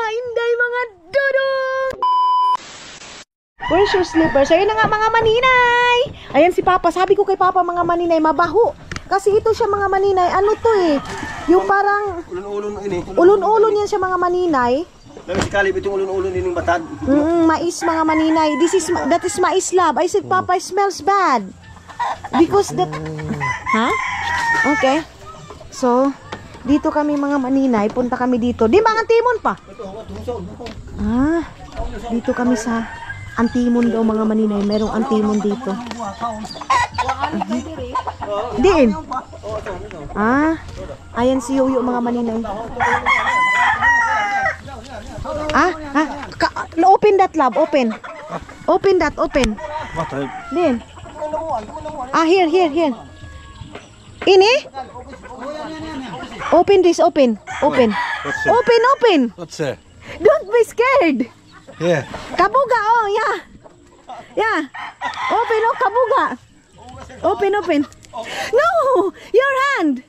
inday mga dudong. Where's your slippers? Ayun na nga mga maninay. Ayan si Papa. Sabi ko kay Papa mga maninay, mabaho. Kasi ito siya mga maninay. Ano to eh? Yung parang ulon-ulon ini. Ulon-ulon yan siya mga maninay. Dami si Kalib itong ulon-ulon din ng batad. Mais mga maninay. That is mais love. I said Papa, it smells bad. Because that... Ha? Okay. So, dito kami mga maninay. Punta kami dito. Di ba ang timon pa? Ah, dito kami sa Antimon daw mga maninay. Merong Antimon dito. Diin. Ah, ayan si Yoyo mga maninay. Open that love, open. Open that, open. Diin. Here. Ini? Open this, open. Open. Open. What's that? Don't be scared. Yeah. Kabuga, oh, yeah. Yeah. Open, oh, kabuga. Open. No! Your hand!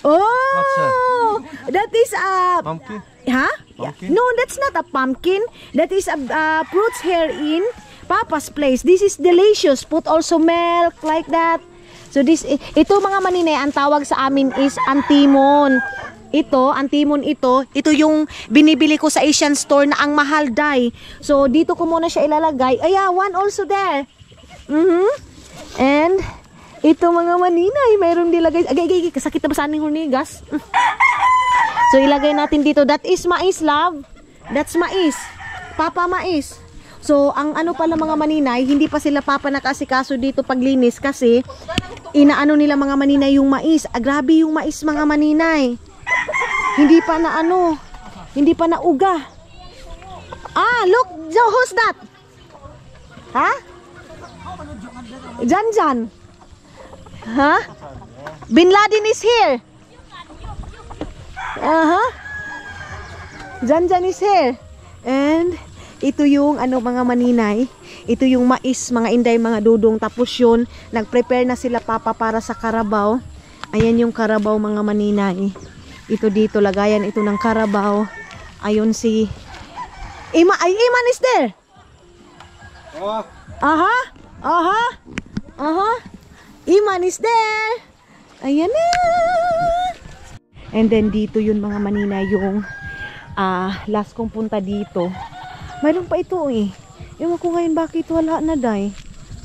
Oh! That is a... Pumpkin? Huh? Pumpkin? No, that's not a pumpkin. That is a fruits here in Papa's place. This is delicious. Put also milk like that. So ito mga maninay, ang tawag sa amin is Antimon. Ito, Antimon ito yung binibili ko sa Asian store na ang mahal dai. So dito ko muna siya ilalagay. One also there. And ito mga maninay, mayroong dilagay. Agay, kasakit na ba sa aning hurnigas? So ilagay natin dito. That is mais, love. That's mais. Papa mais. So ang ano pala mga maninay, hindi pa sila Papa nakasikaso dito paglinis kasi inaano nila mga maninay yung mais. Grabe yung mais mga maninay. Hindi pa na ano, hindi pa na uga. Look, who's that? Ha? Jan. Ha? Bin Laden is here. Jan is here. And ito yung ano mga maninay, ito yung mais mga inday mga dudong. Tapos yun, nag-prepare na sila Papa para sa karabaw. Ayan yung karabaw mga maninay. Ito dito, lagayan ito ng karabaw. Ayun si Iman is there. Iman is there. Ayan na. And then dito yun mga maninay yung last kong punta dito. Mayroon pa ito eh. Ewan ko ngayon bakit wala na day.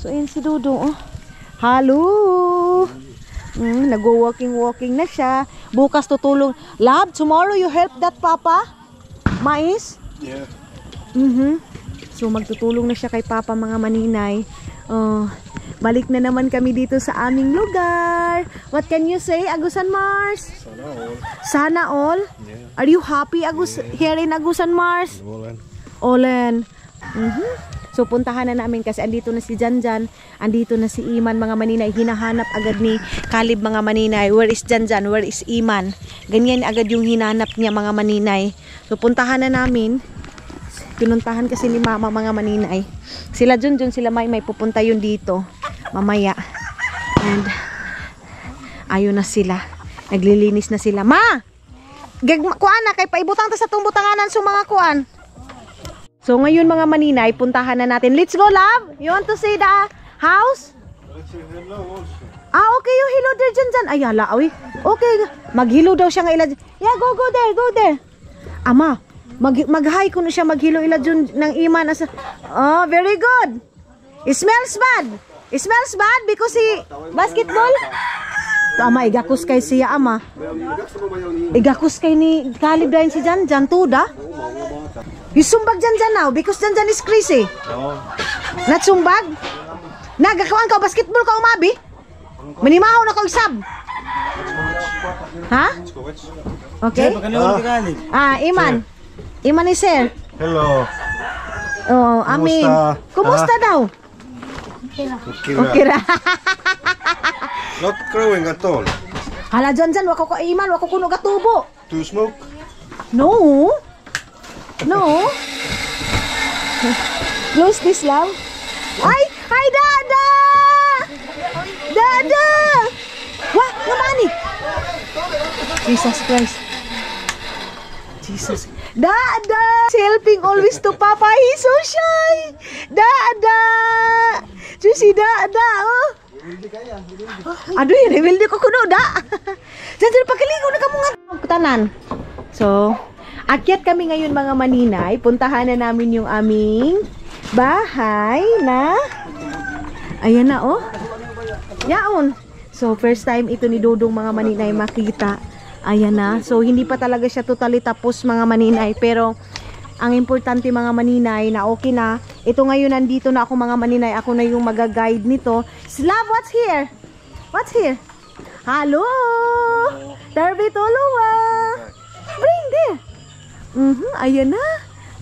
So ayan si Dodo. Hello. Nag-walking na siya. Bukas tutulong. Love, tomorrow you help that Papa? Mais? Yeah. So magtutulong na siya kay Papa mga maninay. Balik na naman kami dito sa aming lugar. What can you say, Agusan Mars? Sana all? Yeah. Are you happy here in Agusan Mars? Olen. So puntahan na namin kasi andito na si Janjan, andito na si Iman mga maninay. Hinahanap agad ni Kalib mga maninay. Where is Janjan? Where is Iman? Ganyan agad yung hinanap niya mga maninay. So puntahan na namin. Pinuntahan kasi ni Mama mga maninay. Sila Junjun, sila may pupunta yun dito mamaya. And ayun na sila. Naglilinis na sila. Ma! Kuan na kay paibutang ta sa tumbutanganan sa mga kuan. So ngayon mga maninay, puntahan na natin. Let's go, love. You want to see the house? Okay, yung hello there dyan. Ay, hala, oy. Okay, maghilo daw siya nga ila. Yeah, go there. Ama, mag-hi ko na siya, maghilo ila dyan ng Iman. Oh, very good. It smells bad. It smells bad because he basketball. Ama, igakus kay siya, ama. Igakus kay ni Kalib dahil si Janjan, tuda. You sumbag Janjan now because Janjan is crazy. Not sumbag? Nagakawan ka basketball ka umabi? Manimahaw na ka isab. Ha? Okay. Iman. Iman is here. Hello. Oh, amin. Kumusta daw? Okay ra. Not growing at all. Hala Janjan, wako ka Iman, wako kuno gatubo. To smoke? No. Close this, love. Ay, Dada! Dada! Wah, ngamani? Jesus Christ. Jesus. Dada! Helping always to Papa. He's so shy. Dada! Si Dada, oh. Aduh, ya, wilde ko kuno, da. Diyan, pagkaligo na kamo nga. Tanan. So, akyat kami ngayon mga maninay. Puntahan na namin yung aming bahay na... Ayan na, oh. Yaon. So, first time ito ni Dodong mga maninay makita. Ayan na. So, hindi pa talaga siya totally tapos mga maninay. Pero, ang importante mga maninay na okay na. Ito ngayon nandito na ako mga maninay. Ako na yung mag-guide nito. Slav, what's here? What's here? Hello! Darby Toluwa! Bring there! Ayan na.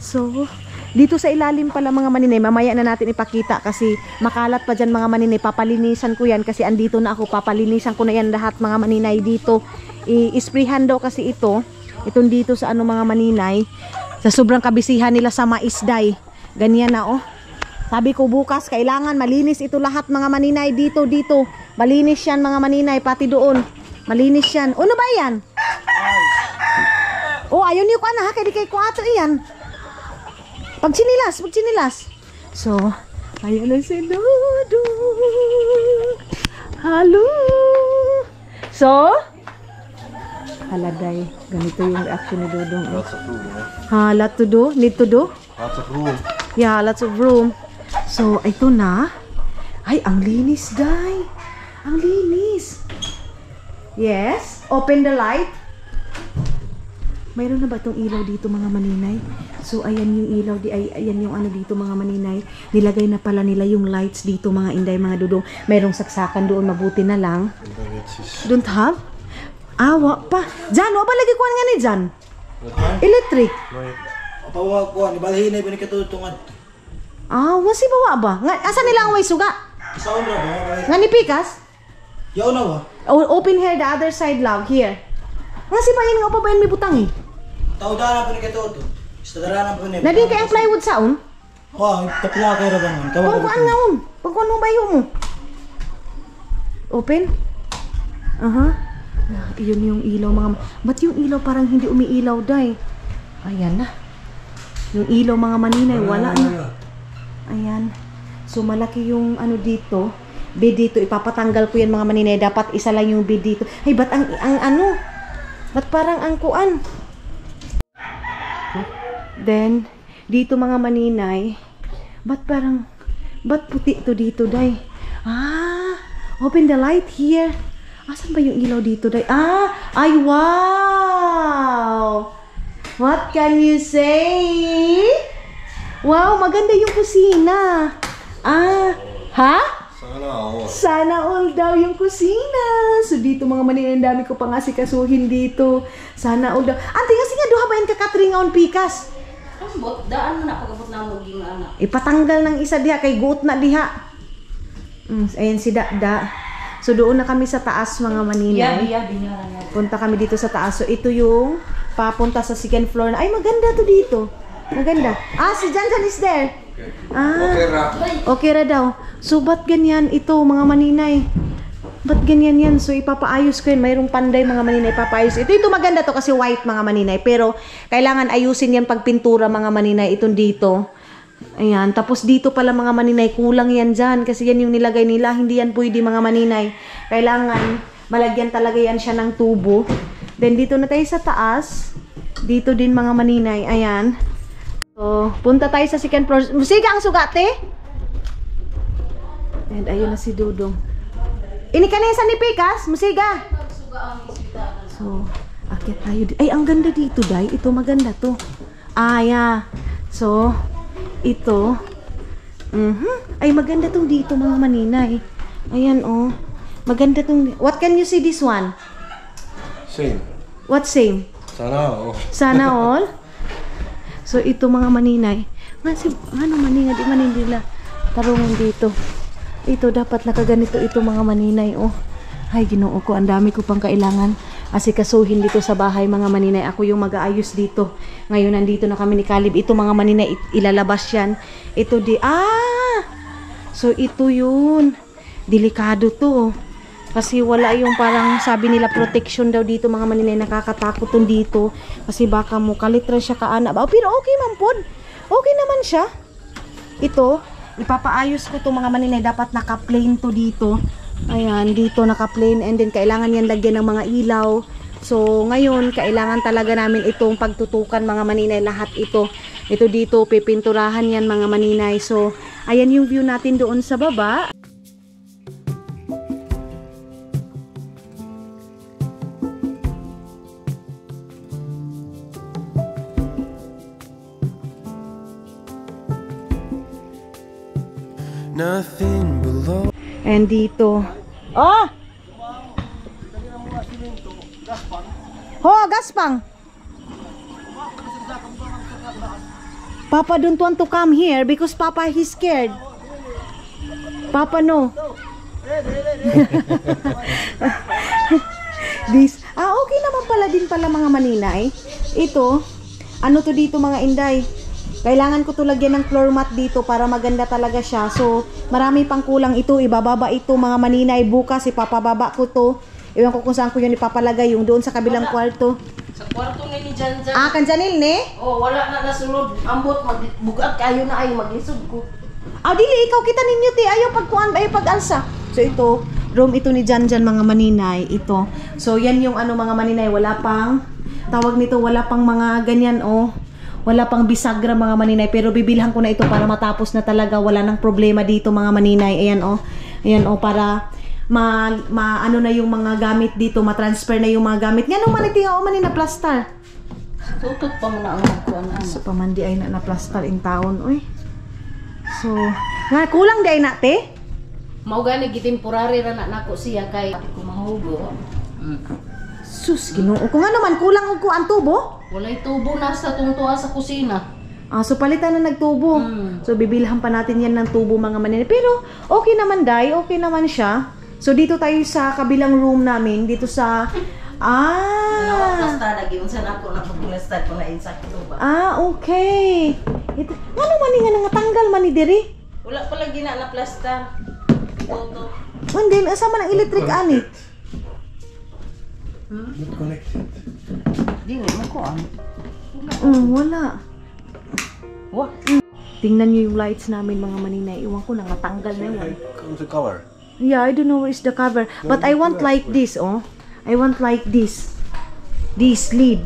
So, dito sa ilalim pala mga maninay. Mamaya na natin ipakita kasi makalat pa dyan mga maninay. Papalinisan ko yan kasi andito na ako. Papalinisan ko na yan lahat mga maninay dito. I-sprayhan daw kasi ito. Itong dito sa ano mga maninay. Sa sobrang kabisihan nila sa maisday. Ganyan na oh. Sabi ko bukas kailangan malinis ito lahat mga maninay dito. Malinis yan mga maninay pati doon. Malinis yan. Ano ba yan? Oh ayaw niyo ko na ha. Kaya di kay kuwato iyan. Pagchinilas. So, ayan na si Dodo. Hello. So, haladay. Ganito yung reaction ni Dodong. Lots of room, Lot to do? Need to do? Lots of room. Yeah, lots of room. So, ito na. Ay, ang linis, day. Ang linis. Yes. Open the light. Mayroon na ba itong ilaw dito mga maninay? So, ayan yung ilaw. Ayan yung ano dito mga maninay. Nilagay na pala nila yung lights dito mga inday, mga Dodong. Mayroong saksakan doon. Mabuti na lang. Don't have? Awa pa. Jan, wala lagi kuhan nga ni Jan. Electric. Pawag ko, nibalhin na ibigay Wasi bawa ba? Asa nila ang way suga? Saan na ba? Nga ni Pikas? Yaw na ba? Open here, the other side lang. Here. Wasi ba yun nga pa ba yun may butang eh? Taudanan po ni katuto. Istadaranan po ni. Naging kayang plywood saon? Tapla kayo rabangan. Pagkuhan nga un. Pagkuhan mo ba yun mo? Open? Yun yung ilaw mga... Ba't yung ilaw parang hindi umiilaw day? Ayan na. Yung ilaw mga maninay, wala na. Ayan. So malaki yung ano dito. Bed dito. Ipapatanggal ko yan mga maninay. Dapat isa lang yung bed dito. Ay, ba't ang ano? Ba't parang ang kuan? Then, dito mga maninay. Ba't puti to dito day? Open the light here. Asan ba yung ilaw dito day? Ay wow! What can you say? Wow, maganda yung kusina. Ha? Sana all daw yung kusina. So dito mga maninay, ang dami ko pang asikasuhin dito. Sana all daw. Ante kasi nga duha ba yung kakatringaon Pikas? Daan mo na pagabot na mo ging anak. Ipatanggal ng isa diha kay guot na diha. Ayan si Dada. So doon na kami sa taas mga maninay. Punta kami dito sa taas. So ito yung papunta sa second floor na. Ay maganda to dito. Maganda. Si Janjan is there. Okay ra daw. So ba't ganyan ito mga maninay? Ba't ganyan yan? So ipapaayos ko yun. Mayroong panday mga maninay ipapaayos. Ito maganda to kasi white mga maninay. Pero kailangan ayusin yan pag pintura mga maninay. Itong dito. Ayan. Tapos dito pala mga maninay. Kulang yan dyan. Kasi yan yung nilagay nila. Hindi yan pwede mga maninay. Kailangan malagyan talaga yan siya ng tubo. Then dito na tayo sa taas. Dito din mga maninay. Ayan. So punta tayo sa second floor. Musiga ang sugate. And ayun na si Dodong. Ini kanina sa ni Pikas, musiga. So, akyat tayo. Ay, ang ganda dito, day. Ito maganda to. Yeah. So, ito. Ay, maganda tong dito, mga maninay. Ayan, oh. Maganda tong... What can you see this one? Same. What same? Sana all. Sana all? So, ito mga maninay. Ano maninay? Di man nila tarungan dito. Ito dapat nakaganito ito mga maninay oh. Ay Ginoo ko, ang dami ko pang kailangan asikasuhin dito sa bahay mga maninay. Ako yung mag-aayos dito. Ngayon nandito na kami ni Caleb. Ito mga maninay ilalabas yan. Ito So ito yun. Delikado to. Kasi wala yung parang sabi nila protection daw dito mga maninay, nakakatakot tong dito. Kasi baka mo kalitra siya kaana ba. Pero okay man pod. Okay naman siya. Ito, ipapaayos ko to mga maninay. Dapat naka-plain to dito. Ayan, dito naka-plain. And then kailangan yan lagyan ng mga ilaw. So ngayon, kailangan talaga namin itong pagtutukan mga maninay. Lahat ito. Ito dito, pipinturahan yan mga maninay. So, ayan yung view natin doon sa baba. Nothing below. And dito. Oh! Ho, gaspang. Papa don't want to come here because Papa he's scared. Papa no. Okay naman pala din pala mga maninay. Ito, ano to dito mga inday? Kailangan ko to lagyan ng floor mat dito para maganda talaga siya. So, marami pang kulang ito. Ibababa ito mga maninay. Bukas ipapababa ko to. Iwan ko kung saan ko yun ipapalagay. Yung doon sa kabilang kwarto. Sa kwarto nga ni Janjan. Ah, kanjanil ne? Oh, wala na nasulod. Ambot, magbugat kayo na ay maglisod ko. Ah, dili, ikaw kita ninyo ti. Ayaw pagkuhan, ayaw pag-alsa. So, ito, room ito ni Janjan mga maninay. Ito. So, yan yung ano mga maninay. Wala pang, tawag nito, wala pang mga ganyan, oh. Wala pang bisagra mga maninay. Pero bibilhan ko na ito para matapos na talaga. Wala nang problema dito mga maninay. Ayan, oh. Ayan, oh, para ano na yung mga gamit dito. Ma-transfer na yung mga gamit. Nga nung manitinga, oh, manina, plaster. Tutok pa mo na ang magkuhan na. So, pamandi ay na plaster in taon, oy. So, nga, kulang day na, te? Mao gani gitemporary ra na nako siya kay ko mahugo. Sus, ginoo. Kung ano man, kulang ko ang tubo? Walay tubo na sa tungtuan sa kusina. Ah, so palitan na nagtubo. So, bibilhan pa natin yan ng tubo mga maninay. Pero, okay naman, day. Okay naman siya. So, dito tayo sa kabilang room namin. Dito sa... Plasta lagi unsa na ako napagplasta ko na insakto ba. Okay. Ito, ano man nga nangatanggal man ni diri? Wala pa lagi na plasta. Toto. And then, asa man ang electric ani? Not connected. Dili mo ko an. Wala. Wa. Tingnan niyo yung lights namin mga maninay. Iwan ko nangatanggal na yan. Comes the cover. Yeah, I don't know where is the cover. But I want like this, oh. I want like this. This lid.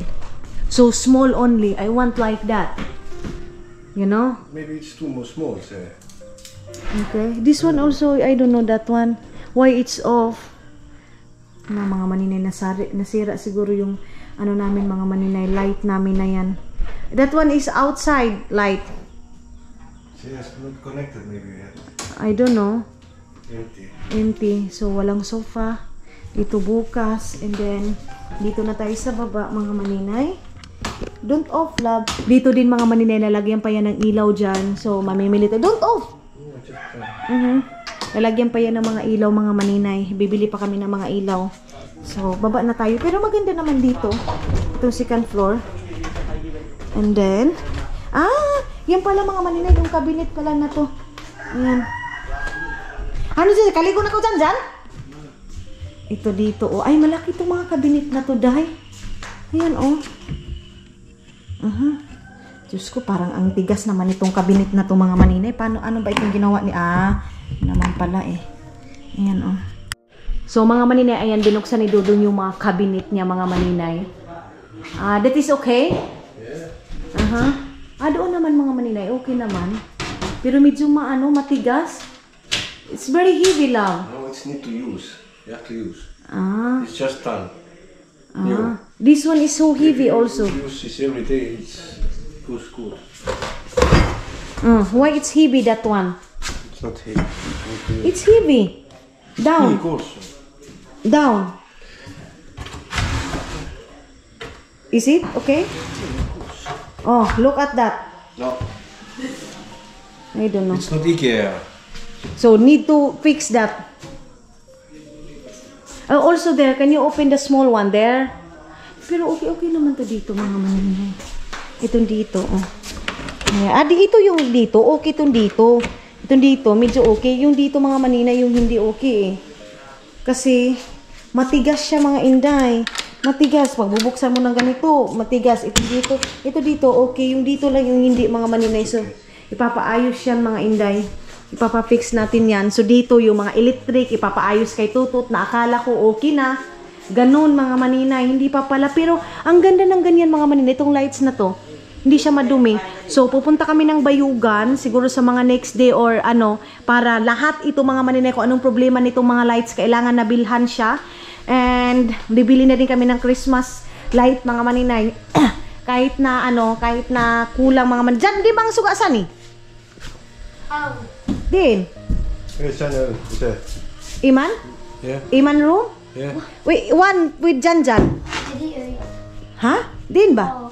So small only. I want like that. You know? Maybe it's too small, sir. Okay. This one also, I don't know that one. Why it's off. Na mga maninay, nasira siguro yung ano namin mga maninay, light namin na yan. That one is outside light. See, it's not connected maybe yet. I don't know. Empty. Empty. So, walang sofa. Ito bukas. And then, dito na tayo sa baba, mga maninay. Don't off, love. Dito din, mga maninay, lalagyan pa yan ng ilaw dyan. So, mamimili tayo. Don't off! Lalagyan pa yan ng mga ilaw, mga maninay. Bibili pa kami ng mga ilaw. So, baba na tayo. Pero maganda naman dito. Itong second floor. And then, yan pala mga maninay. Yung cabinet pala na to. Ayan. Ano dyan? Kaligo na ko dyan? Ito dito, oh. Ay, malaki itong mga cabinet na to, dahi. Ayan, oh. Diyos ko, parang ang tigas naman itong cabinet na to, mga maninay. Ano ba itong ginawa ni... naman pala, eh. Ayan, oh. So, mga maninay, ayan, binuksan ni Dudong yung mga cabinet niya, mga maninay. That is okay? Yeah. Doon naman, mga maninay. Okay naman. Pero medyo matigas. It's very heavy, love. No, it's need to use. You have to use. Ah. It's just done. This one is so heavy also. Use this every day. It's good. Why it's heavy, that one? It's not heavy. It's heavy. Down. Of course. Down. Is it okay? Oh, look at that. No, I don't know. it's not IKEA. So, need to fix that. Also there, can you open the small one there? Pero okay naman to dito, mga maninay. Itong dito, oh. Ito yung dito. Okay itong dito. Itong dito, medyo okay. Yung dito, mga maninay, yung hindi okay, eh. Kasi matigas siya mga inday. Matigas. Pag bubuksan mo ng ganito, matigas. Ito dito, okay. Yung dito lang yung hindi mga maninay. So, ipapaayos yan mga inday. Ipapafix natin yan. So, dito yung mga electric, ipapaayos kay Tutut na akala ko okay na. Ganun mga maninay. Hindi pa pala. Pero, ang ganda ng ganyan mga maninay. Itong lights na to, hindi siya madumi. So, pupunta kami ng Bayugan, siguro sa mga next day or ano, para lahat ito mga maninay, kung anong problema nitong mga lights, kailangan nabilhan siya. And, bibili na din kami ng Christmas light mga maninay. kahit na ano, kahit na kulang mga maninay. Diyan, di ba ang sugasan eh? Din. Here's Channel. Iman? Yeah. Iman room? Yeah. Wait, one with Janjan. Ha? Din ba?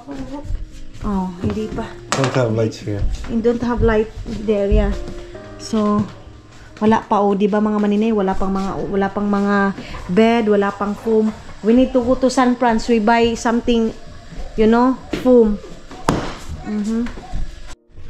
Oh, hindi pa. Don't have lights here. You don't have light there, yeah. So, wala pa di ba mga maninay, wala pang mga bed, wala pang foam. We need to go to San Francisco, we buy something, you know, foam.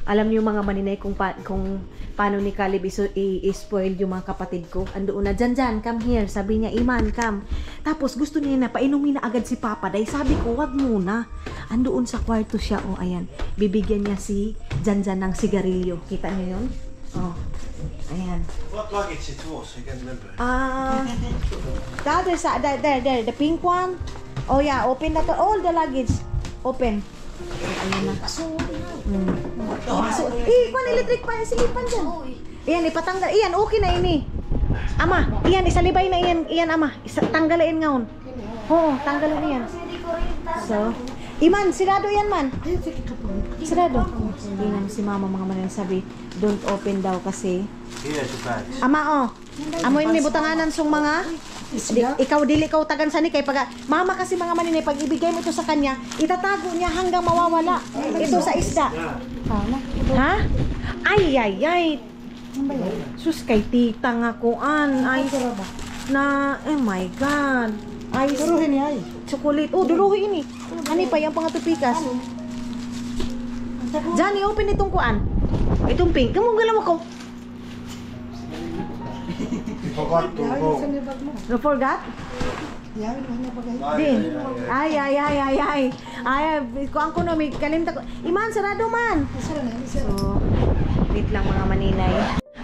Alam niyo mga maninay kung paano ni Caleb i-spoil yung mga kapatid ko. Andoon na, Janjan, come here. Sabi niya, Iman, come. Tapos gusto niya na, painumin na agad si Papa. Dahil sabi ko, wag muna. Andoon sa kwarto siya. O, ayan. Bibigyan niya si Janjan ng sigarilyo. Kita niyo yun? O, ayan. What luggage it was? I can't remember. The other side, there, the pink one. Oh, yeah, open na to. All the luggage. Open. Ayan na. Kung electric pa, silipan dyan. Iyan, ipatanggal. Iyan, okay na ini. Ama, iyan, isalibay na iyan. Iyan, ama. Tanggalin ngaon. Oo, tanggalin iyan. So, Iman, sirado yan man. Sirado. Iyan si mama mga manan sabi, don't open daw kasi. Here's the bags. Ama, amoy ni butanganan sung mga ikaw dili ka utagan sani kay pag mama kasi mga maninay pag ibigay mo ito sa kanya itatago niya hanggang mawawala ito sa isda. Ha? Ay sus kay tita nga kuan ay na oh my god ay duruhin ni ay chocolate duruhin ini ani pa yung pangatupikas Johnny open itong kuan itong pink kamong galaw ko. Forgot to go. You forgot? Din. Ay. Kuang ko no, may kalimta ko. Iman, sarado man. So, wait lang mga maninay.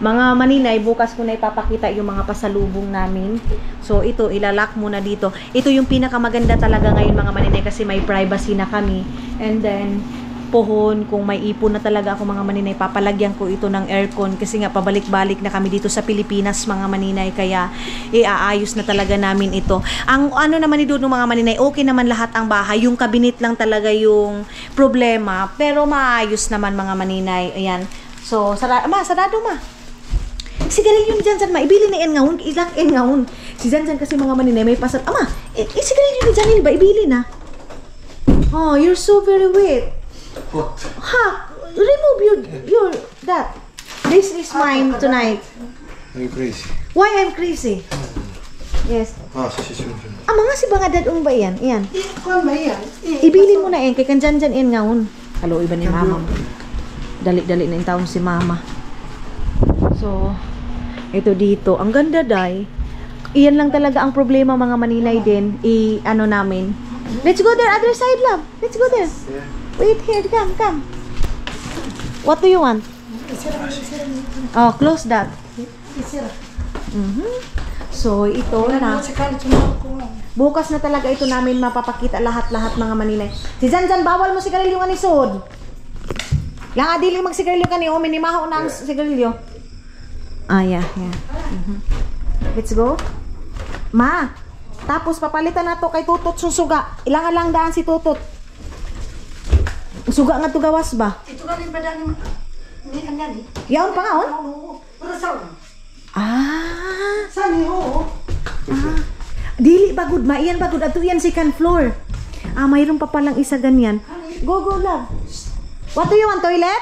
Mga maninay, bukas ko na ipapakita yung mga pasalubong namin. So, ito, ilalak muna dito. Ito yung pinakamaganda talaga ngayon mga maninay kasi may privacy na kami. And then, pohon, kung may ipon na talaga ako mga maninay, papalagyan ko ito ng aircon kasi nga pabalik-balik na kami dito sa Pilipinas mga maninay, kaya iaayos na talaga namin ito. Ang ano naman ni Dodo mga maninay, okay naman lahat ang bahay, yung cabinet lang talaga yung problema, pero maayos naman mga maninay. Ayan, so sarado ma sigarilyo ni Janjan ma, ibili na yan ngawon, ilang yan ngawon si Janjan kasi mga maninay may pasat, ama sigarilyo ni Janjan ba ibili na. Oh, you're so very wet. What? Ha! Remove your that. This is mine tonight. Are you crazy? Why I'm crazy? Yes. Ah, si. Mga si banga dadong ba yan? Iyan. Ibili mo na yan. Kay kan dyan yan ngaon. Halo, iba ni mama. Dali-dali na yung taon si mama. So, ito dito. Ang ganda day. Iyan lang talaga ang problema mga maninay din. Ano namin. Let's go there. Other side, love. Let's go there. Yeah. Wait here, come. What do you want? Oh, close that. So, ito na. Bukas na talaga ito namin mapapakita lahat-lahat mga maninay. Si Janjan, bawal mo sigarilyo nga ni Sod. Lang adili magsigarilyo ka ni Omi, ni Maho na ang sigarilyo. Yeah. Let's go. Ma, tapos papalitan na to kay Tutut susuga. Ilangan lang daan si Tutut. Suga nga to gawas ba? Ito ka rin ba dahil ni Anyani? Yaon pa nga on? Pero saan? Saan ho? Dili bagud, maiyan bagud. Ato yan second floor. Mayroon pa palang isa ganyan. Go, love. What do you want, toilet?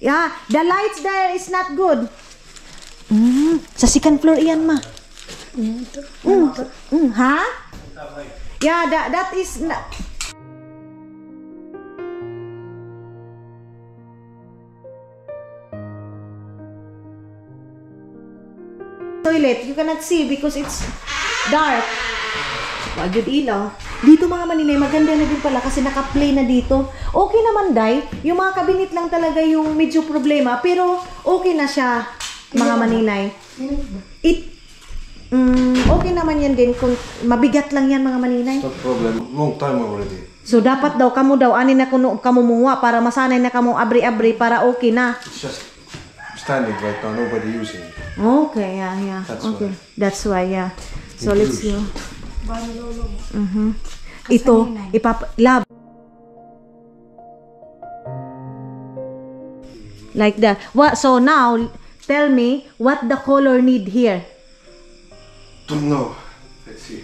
Yeah, the lights there is not good. Sa second floor iyan, ma. Ha? Yeah, that is... So toilet. You cannot see because it's dark. Wag yun ilaw. Dito mga maninay, maganda na din pala kasi naka-play na dito. Okay naman, Day. Yung mga cabinet lang talaga yung medyo problema. Pero okay na siya, mga maninay. Okay naman yan din. Kung mabigat lang yan, mga maninay. Not problem. Long time already. So, dapat daw, ani na kamo munga para masanay na kamo abri-abri para okay na. It's just standing right now. Nobody using it. Okay, yeah. That's Okay. why. That's why, yeah. So, It let's use. go. Ito, love. Like that. What? So now, tell me what the color need here. Don't know. Let's see.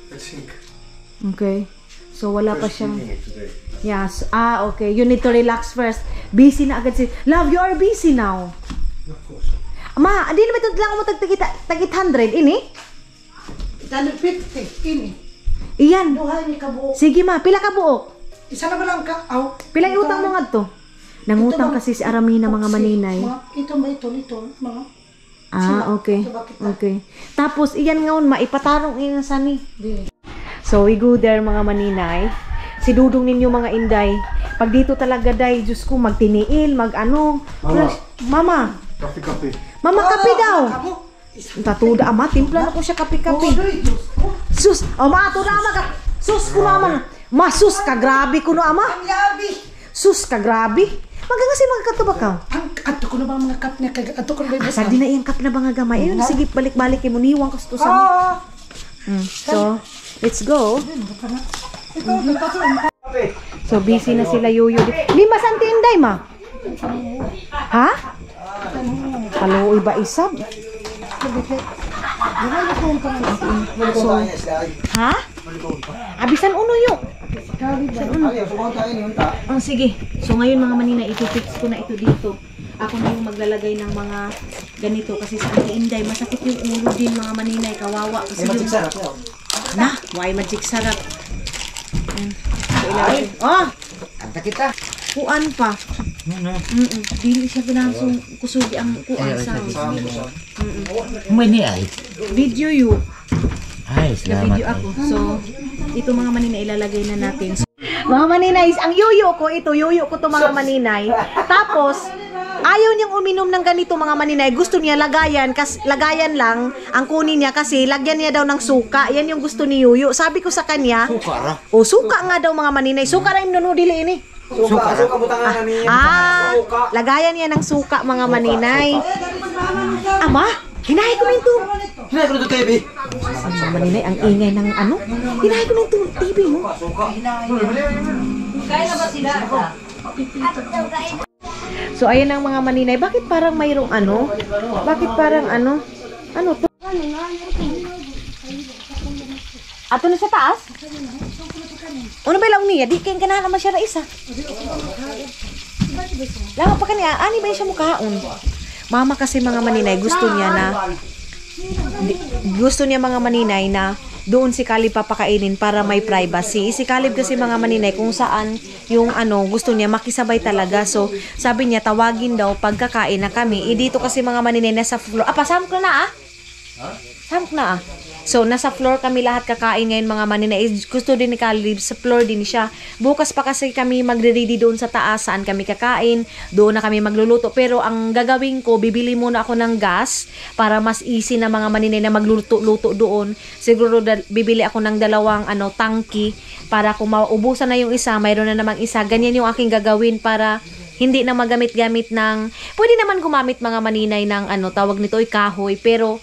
Let's think. Okay. So wala pa First siyang. thinking it today. Yes. Okay. You need to relax first. Busy na agad si. Love, you are busy now. Of course. Ma, di naman ito lang mo tagtagit 100 ini. 150, ini. Iyan. Duhay ni kabuok. Sige ma, pila ka buok? Isa na ba lang ka? Aw. Pila utang mo nga to? Nangutang kasi si Aramina mga maninay. Ito ba ito, mga. Okay. Ito ba kita? Okay. Tapos, iyan ngayon, maipatarong ina sani. So, we go there mga maninay. Si Dudong ninyo mga inday. Pag dito talaga, day, Diyos ko, magtiniil, mag-ano. Mama. Mama. Kape. Mama, kape daw. Kamu. Tatuda, ama, timpla na ko siya kape-kape. Sus, ama, tuda, ama ka. Sus, kuno ama. Ma, sus, ka grabe kuno ama. Ang yabi. Sus, ka grabe. Magagasi magkatubak ka. Ato ko na ba ang mga cup niya? Ato ko na ba yung Asa di na iyang kap na ba nga gamay? Ayun, sige, balik-balik yung muniwang kasto sa So, let's go. So, busy na sila Yuyo. Lima santi inday, ma? Ha? Halo, iba isab. So, ha? Abisan uno yun. Oh, sige. So, ngayon mga manina, iti-fix ko na ito dito. Ako na yung maglalagay ng mga ganito. Kasi sa Auntie Inday, masakit yung ulo din mga maninay. Kawawa. Kasi yung... Na, why magic sarap. So, ilagay. Oh! Kanta kita. Kuan pa. Dili siya pinasong kusugi ang kuan sa Mani ay. video you. Ay, Na salamat. video ako. So, ito mga maninay ilalagay na natin. Mga maninay, ang yuyo ko ito, yuyo ko to mga maninay. Tapos, ayaw niyang uminom ng ganito mga maninay. Gusto niya lagayan, lagayan lang ang kunin niya kasi lagyan niya daw ng suka. Yan yung gusto ni Yuyo. Sabi ko sa kanya, Suka ra. o suka nga daw mga maninay. Suka na yung nunudili ini. Suka butangan namin. Lagayan niya ng suka mga maninay. Ama, hinahay ko na ito. Hinay ko na ito, TV. Mga maninay, ang ingay ng ano? Hinahay ko na ito, TV mo. Kaya na ba sila? So, ayan ang mga maninay. Bakit parang mayroong ano? Bakit parang ano? Ano to? Ato na sa taas? Ano ba lang niya? Di kayong ganahan naman siya na isa. Lama pa kanya. Ani ba siya mukhaon? Mama kasi mga maninay, gusto niya mga maninay na doon si Kalib papakainin para may privacy. Si Kalib kasi mga maninay kung saan yung ano gusto niya makisabay talaga. So sabi niya tawagin daw pagkakain na kami. Dito kasi mga maninay nasa floor. Pasamk na ah. Samk na ah. So, nasa floor kami lahat kakain ngayon mga maninay. Gusto din ni Kalib, sa floor din siya. Bukas pa kasi kami magre-ready doon sa taas saan kami kakain. Doon na kami magluluto. Pero ang gagawin ko, bibili muna ako ng gas para mas easy na mga maninay na magluto-luto doon. Siguro bibili ako ng dalawang tangki para kung maubusan na yung isa, mayroon na namang isa. Ganyan yung aking gagawin para hindi na magamit-gamit ng... Pwede naman gumamit mga maninay ng tawag nito ay kahoy. Pero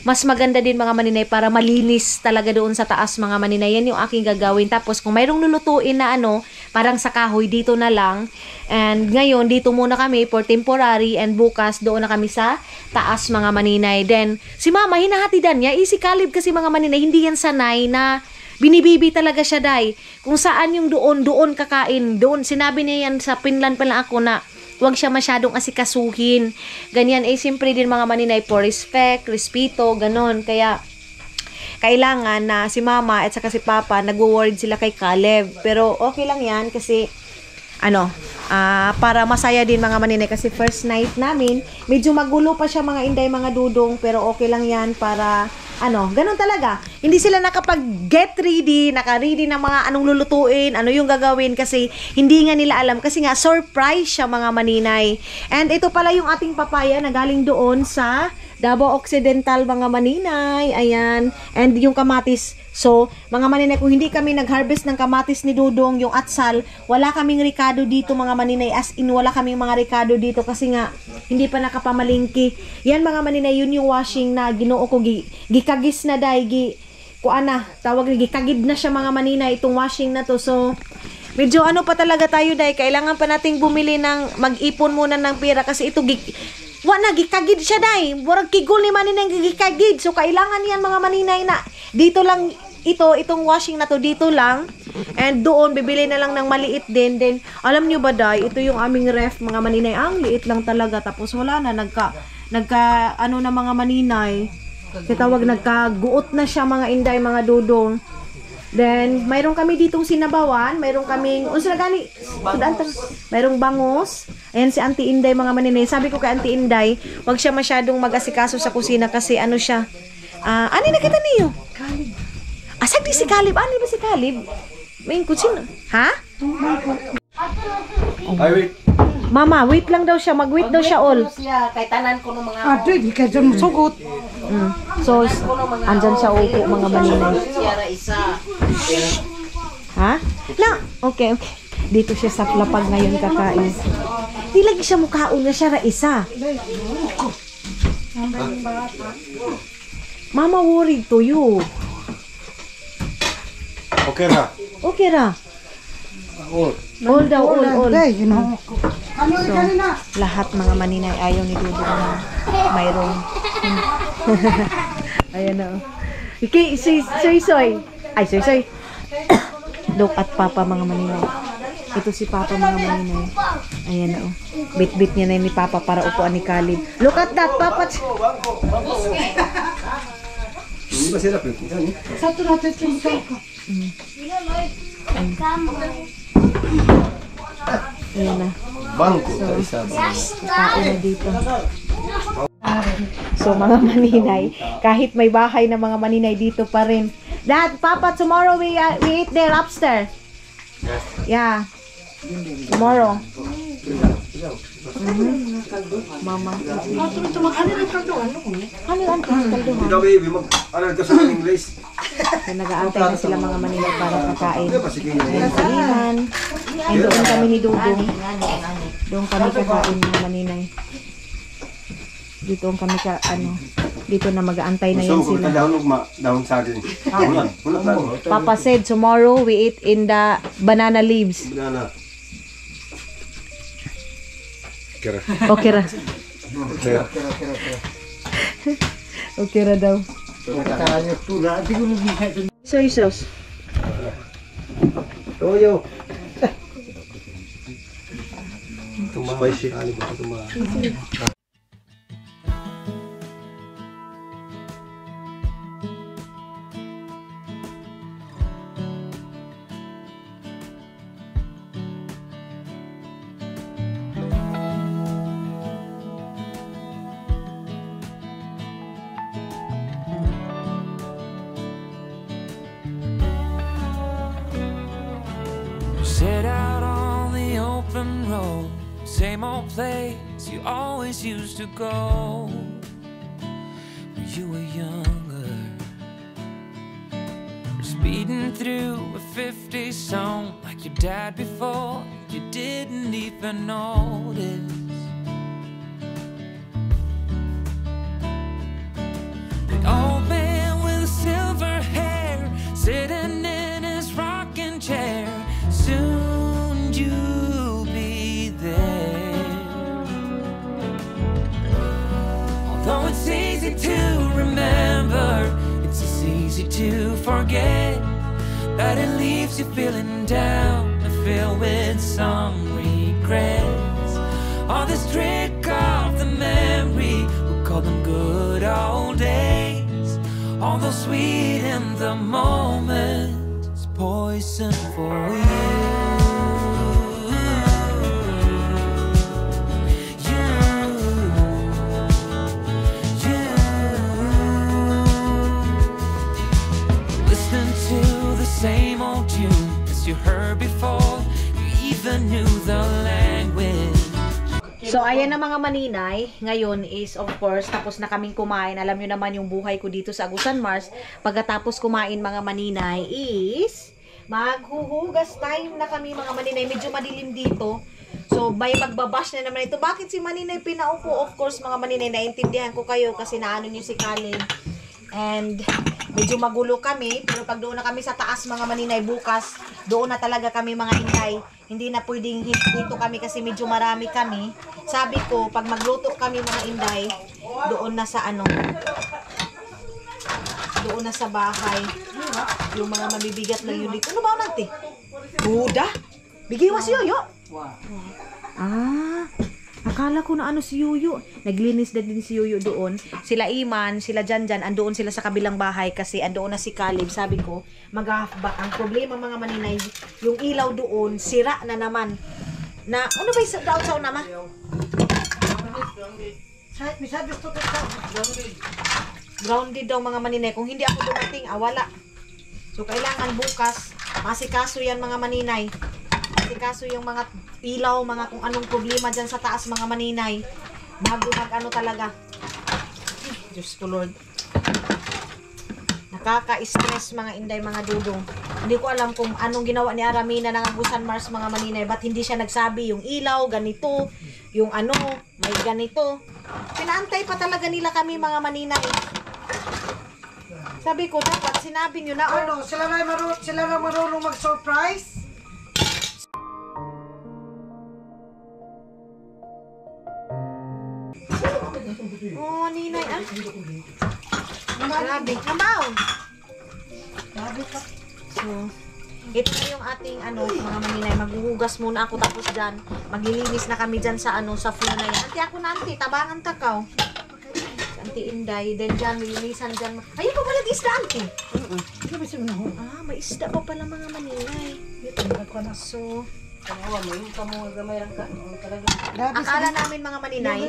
mas maganda din mga maninay para malinis talaga doon sa taas mga maninay. Yan yung aking gagawin. Tapos kung mayroong lulutuin na parang sa kahoy, dito na lang. And ngayon, dito muna kami for temporary. And bukas, doon na kami sa taas mga maninay. Then, si mama, hinahatidan niya. Si Kalib kasi mga maninay, hindi yan sanay na binibibi talaga siya, day. Kung saan yung doon kakain. Doon, sinabi niya yan sa Finland pa lang ako na huwag siya masyadong asikasuhin. Ganyan, siyempre din mga maninay for respect, respeto, ganon. Kaya, kailangan na si mama at saka si papa, nagwo-worried sila kay Caleb. Pero, okay lang yan kasi, para masaya din mga maninay kasi first night namin. Medyo magulo pa siya mga inday, mga dudong, pero okay lang yan para ganun talaga. Hindi sila nakapag-get ready, naka-ready ng mga anong lulutuin, ano yung gagawin kasi hindi nga nila alam kasi nga surprise siya mga maninay. And ito pala yung ating papaya na galing doon sa Davao Occidental mga maninay. Ayan. And yung kamatis. So, mga maninay, kung hindi kami nag-harvest ng kamatis ni Dudong, yung atsal, wala kaming ricado dito mga maninay. As in, wala kaming mga ricado dito kasi nga, hindi pa nakapamalingki. Yan mga maninay, yun yung washing na ginoo ko, gikagis na day, tawag na, gikagid na siya mga maninay, itong washing na to. So, medyo pa talaga tayo day, kailangan pa nating bumili ng, mag-ipon muna ng pera kasi ito, gikagid siya day. Murag kigol ni maninay gikagid. So kailangan yan mga maninay na dito lang itong washing na to dito lang. And doon bibili na lang ng maliit din. Then alam niyo ba day, ito yung aming ref mga maninay. Ang liit lang talaga tapos wala na nagka na mga maninay. Kitawag nagkaguot na siya mga inday, mga dudong. Then, mayroon kami ditong sinabawan, mayroon kaming, mayroong bangus. Ayan si Auntie Inday mga maninay. Sabi ko kay Auntie Inday, wag siya masyadong mag-asikaso sa kusina kasi siya. Ano nakita niyo? Kalib. Asag di si Kalib. Ano ba si Kalib? May kusina. Ha? Ay, wait. Mama, wait lang daw siya. Mag-wait daw siya all. Kay tanan ko ng mga Di ka dyan sugot. So, andyan siya upo mga maninay. siya ra isa. Ha? Na, okay. Dito siya sa lapag ngayon kakain. Di lagi siya mukhaon na siya ra isa. Mama worried to you. Okay na. Okay ra. All. All daw, all. You know. So, lahat mga maninay ayaw ni Dudong na mayroong. Ayan na. Okay, soy. Ay, soy. Look at Papa mga maninay. Ito si Papa mga maninay. Ayan na. Bit-bit niya na ni Papa para upuan ni Kalib. Look at that, Papa. Hindi ba sila pwede? Satu natin yung ka. Ayan na. Bangko sa isa. Kain na dito. So mga maninay, kahit may bahay na mga maninay dito pa rin. Dad, Papa, tomorrow we eat there upstairs. Yeah. Tomorrow. Mama. Ano yung kaldo ha? Ikaw baby, mag-aral ka sa English. So, nag-aantay na sila mga maninay para kakain. Ayan si Iman. And doon kami ni Dudong. Doon kami kakain mga maninay. Dito kami dito na mag-aantay na yan sila. Dahon sa akin. Hulat lang. Papa said tomorrow we eat in the banana leaves. Banana. Kira. Okay ra. Kira. Okay ra daw. Soy sauce. Toyo. Spicy. Set out on the open road, same old place you always used to go when you were younger. Speeding through a 50 song like your dad before, you didn't even notice. The old man with silver hair sitting in his rocking chair. Soon you'll be there. Although it's easy to remember, it's as easy to forget that it leaves you feeling down and filled with some regrets. All this trick of the memory, we'll call them good old days. Although sweet in the moment, poison for you. you heard before you even knew the language. So, ayan na mga maninay. Ngayon is, of course, tapos na kaming kumain. Alam nyo naman yung buhay ko dito sa Agusan Mars. Pagkatapos kumain mga maninay is, maghuhugas time na kami mga maninay. Medyo madilim dito. So, may magbabash na naman ito. Bakit si maninay pinaupo? Of course, mga maninay, naintindihan ko kayo kasi naano nyo si Kalin. And medyo magulo kami, pero pag doon na kami sa taas mga maninay bukas, doon na talaga kami mga inday. Hindi na pwedeng dito kami kasi medyo marami kami. Sabi ko, pag magluto kami mga inday, doon na sa ano, doon na sa bahay. Yung mga mabibigat lang yun dito. Ano ba natin? Buda? Bigay was yoyo? Ah, akala ko na ano si Yuyo. Naglinis na din si Yuyo doon. Sila Iman, sila Janjan, andoon sila sa kabilang bahay kasi andoon na si Caleb. Sabi ko, mag-halfback. Ang problema mga maninay, yung ilaw doon, sira na naman. Na, ano ba yung daw sa unama? Grounded daw mga maninay. Kung hindi ako dumating, wala. So, kailangan bukas, masikaso yan mga maninay. Masikaso yung mga ilaw, mga kung anong problema dyan sa taas mga maninay. Bago mag-ano talaga. Diyos ko Lord. Nakaka-stress mga inday, mga dudong. Hindi ko alam kung anong ginawa ni Aramina ng Agusan Mars mga maninay. Ba't hindi siya nagsabi yung ilaw, ganito, yung ano, may ganito. Pinaantay pa talaga nila kami mga maninay. Sabi ko, dapat sinabi nyo na, Ano, sila na marunong mag-surprise? oh, ninay, ah. Grabe. Namaw. So, ito na yung ating, ano, mga maninay. Maghuhugas muna ako tapos dyan. Maglilinis na kami dyan sa, ano, sa floor na yan. Anti ako na, anti. Tabangan takaw. Anti Inday. Then dyan, nilinisan dyan. Ayun pa pala di isda, anti. Ah, may isda pa pala mga maninay. So, akala namin mga maninay,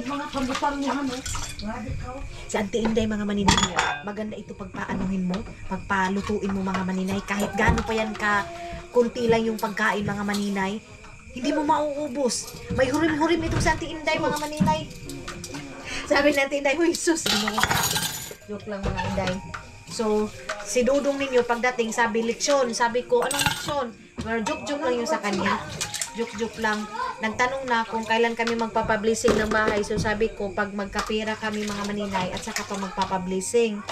si Auntie Inday mga maninay, maganda ito pagpaanuhin mo, pagpalutuin mo mga maninay, kahit gaano pa yan ka kunti lang yung pagkain mga maninay, hindi mo mauubos. May hurim-hurim itong si Auntie Inday mga maninay. Sabi ni Auntie Inday, huy sus, joke lang mga Inday. So, si Dudong ninyo pagdating sabi lechon, sabi ko anong lechon? Pero joke-joke lang yung sa kanya. Joke-joke lang. Nagtanong na kung kailan kami magpapablessing ng bahay. So sabi ko, pag magkapira kami mga maninay at saka pa magpapablessing.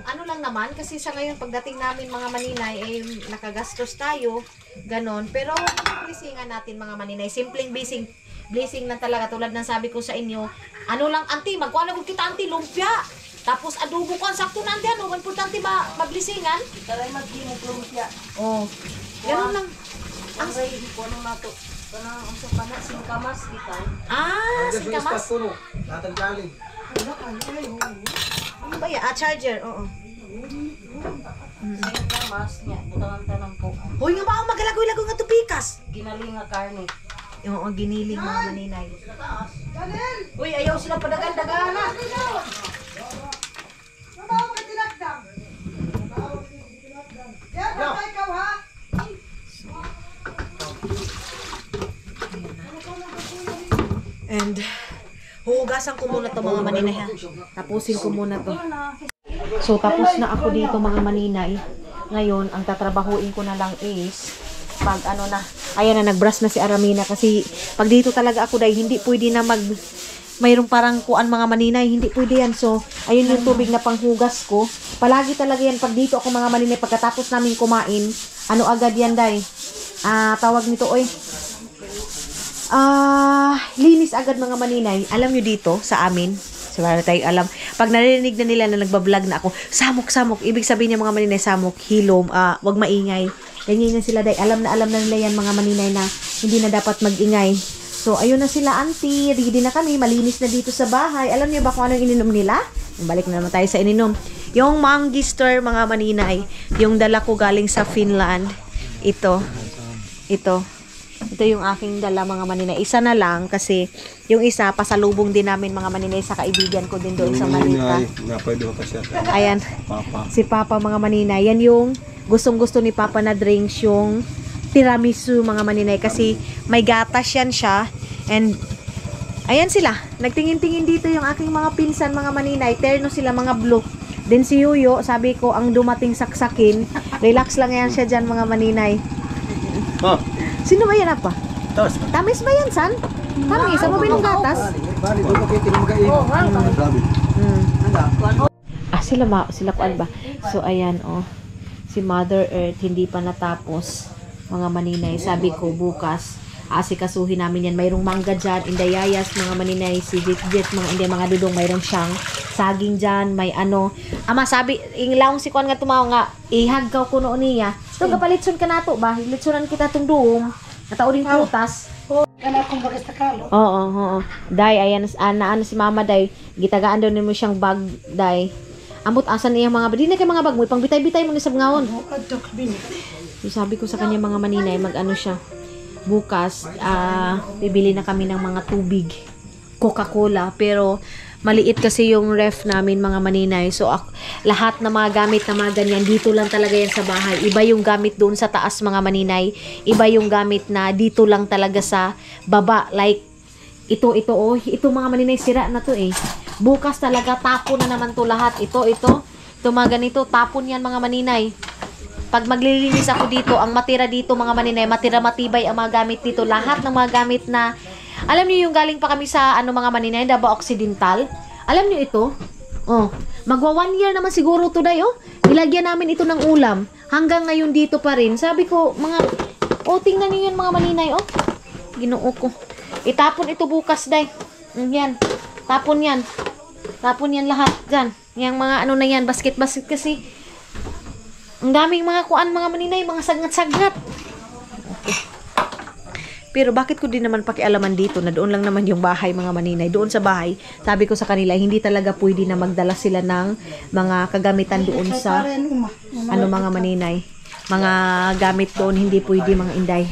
Ano lang naman, kasi sa ngayon pagdating namin mga maninay, eh nakagastos tayo. Ganon. Pero blessingan natin mga maninay. Simpleng blessing na talaga. Tulad ng sabi ko sa inyo, ano lang, auntie, magkuha na kita auntie, lumpia. Tapos adobo ko, sakto na auntie, ano, importante ba mablessingan? Taray mag-imog lumpia. Oh. Ganon lang. Ang ray ko ano na to. Kanang unsa pa na singkamas gitan. Ah, singkamas. Natang galing. Ano ba yan? Ah, charger. Oo. Singkamas niya butangan tanan ko. Hoy, nga ba ang magalagoy-lagoy nga tupikas? Ginaling nga karne. Oo, giniling mga maninay. Uy, ayaw sila padagan-dagan na. And huhugasan ko muna to mga maninay ha. Tapusin ko muna to. So tapos na ako dito mga maninay. Ngayon ang tatrabahuin ko na lang is pag ano na, ayan na nagbrush na si Aramina kasi pag dito talaga ako dahil hindi pwede na mayroong parang kuan mga maninay, hindi pwede yan. So ayun yung tubig na panghugas ko. Palagi talaga yan pag dito ako mga maninay pagkatapos namin kumain. Ano agad yan day? Tawag nito oy. Linis agad mga maninay. Alam nyo dito sa amin, so para tayo alam, pag narinig na nila na nagbablog na ako, samok-samok, ibig sabihin niya mga maninay, samok, hilom, wag maingay. Ganyan na sila, day. Alam na nila yan mga maninay na hindi na dapat magingay. So ayun na sila auntie, ready na kami, malinis na dito sa bahay. Alam niyo ba kung anong ininom nila? Balik na naman tayo sa ininom. Yung Mangister mga maninay, yung dala ko galing sa Finland. Ito yung aking dala mga maninay. Isa na lang kasi yung isa pasalubong din namin mga maninay sa kaibigan ko din doon sa Manila. Ayan. Si Papa mga maninay. Yan yung gustong-gusto ni Papa na drinks, yung tiramisu mga maninay kasi may gatas yan siya. And ayan sila, nagtingin-tingin dito yung aking mga pinsan mga maninay, terno sila mga blue. Then si Yuyo, sabi ko ang dumating saksakin, relax lang yan siya dyan mga maninay. Oh, Sino ba yan apa? tos. Tamis ba yan san? Tamis, ano ba yung gatas? Bali, doon ka tinumagain. Grabe. Sila kuan ba? So ayan si Mother Earth hindi pa natapos mga maninay. Sabi ko bukas asikasuhin namin yan. Mayroong mangga dyan, indayayas mga maninay, si Jit mga hindi mga dudong, mayroong siyang saging dyan, may ano. Ama sabi, inglaong si kuan nga tumaw nga, ihagkaw ko noon niya. So kapalitson ka nato ba? Litsonan kita tong duong. Natao din putas. Kana kung bagas na kalo. Oo. Day, ayan, ano si Mama Day, gitagaan daw nimo siyang bag, Day. Ambot asan niya mga di na kay mga bag mo, pang bitay-bitay mo ni sa ngawon. Adok bin. So, sabi ko sa kanya mga maninay, mag-ano siya. Bukas, bibili na kami ng mga tubig. Coca-Cola. Pero, maliit kasi yung ref namin mga maninay. So, lahat na mga gamit na mga ganyan, dito lang talaga yan sa bahay. Iba yung gamit doon sa taas mga maninay. Iba yung gamit na dito lang talaga sa baba. Like, ito mga maninay, sira na to eh. Bukas talaga, tapon na naman to lahat. Ito mga ganito, tapon yan mga maninay. Pag maglilinis ako dito, ang matira dito mga maninay, matibay ang mga gamit dito. Lahat ng mga gamit na, alam niyo yung galing pa kami sa mga maninay, Davao Occidental. Alam niyo ito? Magwa 1 year naman siguro today, Nilagyan namin ito ng ulam. Hanggang ngayon dito pa rin. Sabi ko, tingnan niyo yan mga maninay, Ginoo ko. Itapon ito bukas, day. Yan. Tapon yan. Tapon yan lahat dyan. Yang mga ano na yan, basket kasi. Ang daming mga kuan mga maninay, mga sagnat-sagnat. Okay. Pero bakit ko din naman pakialaman dito na doon lang naman yung bahay mga maninay. Doon sa bahay, sabi ko sa kanila, hindi talaga pwede na magdala sila ng mga kagamitan doon sa mga maninay. Mga gamit doon, hindi pwede mga inday.